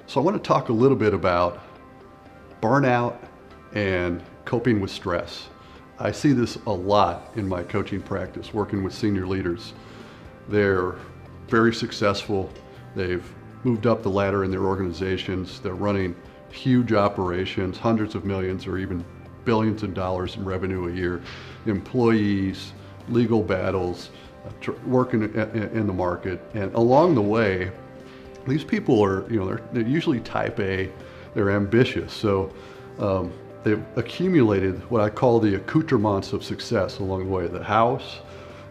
So I want to talk a little bit about burnout and coping with stress. I see this a lot in my coaching practice, working with senior leaders. They're very successful. They've moved up the ladder in their organizations. They're running huge operations, hundreds of millions or even billions of dollars in revenue a year, employees, legal battles, working in the market. And along the way, these people are, they're usually type A, they're ambitious. So they've accumulated what I call the accoutrements of success along the way. The house,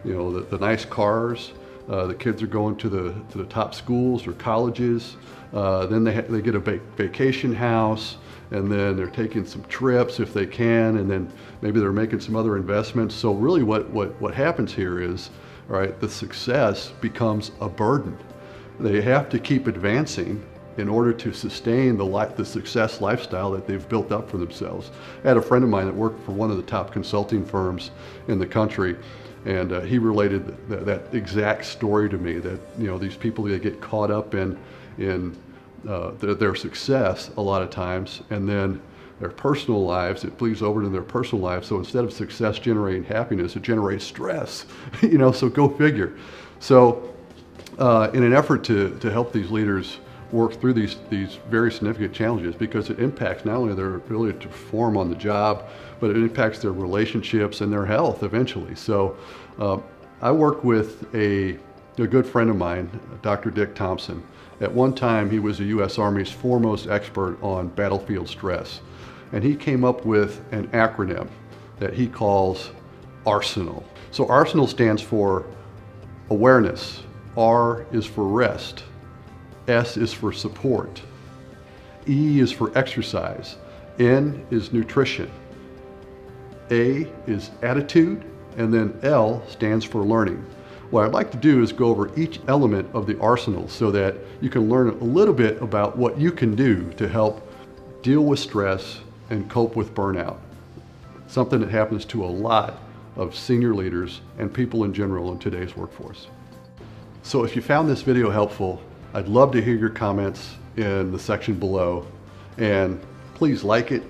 the nice cars, the kids are going to the top schools or colleges. Then they get a vacation house, and then they're taking some trips if they can, and then maybe they're making some other investments. So really what happens here is, all right, the success becomes a burden. They have to keep advancing in order to sustain the success lifestyle that they've built up for themselves. I had a friend of mine that worked for one of the top consulting firms in the country, and he related that exact story to me, that these people, they get caught up in their success a lot of times, and then their personal lives, it bleeds over into their personal lives. So instead of success generating happiness, it generates stress. So go figure. So in an effort to help these leaders work through these very significant challenges, because it impacts not only their ability to perform on the job, but it impacts their relationships and their health eventually. So I work with a good friend of mine, Dr. Dick Thompson. At one time, he was the U.S. Army's foremost expert on battlefield stress. And he came up with an acronym that he calls ARSENAL. So ARSENAL stands for awareness. R is for rest. S is for support. E is for exercise. N is nutrition. A is attitude. And then L stands for learning. What I'd like to do is go over each element of the arsenal so that you can learn a little bit about what you can do to help deal with stress and cope with burnout. Something that happens to a lot of senior leaders and people in general in today's workforce. So if you found this video helpful, I'd love to hear your comments in the section below, and please like it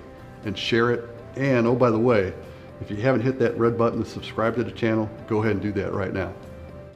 and share it. And oh, by the way, if you haven't hit that red button to subscribe to the channel, go ahead and do that right now.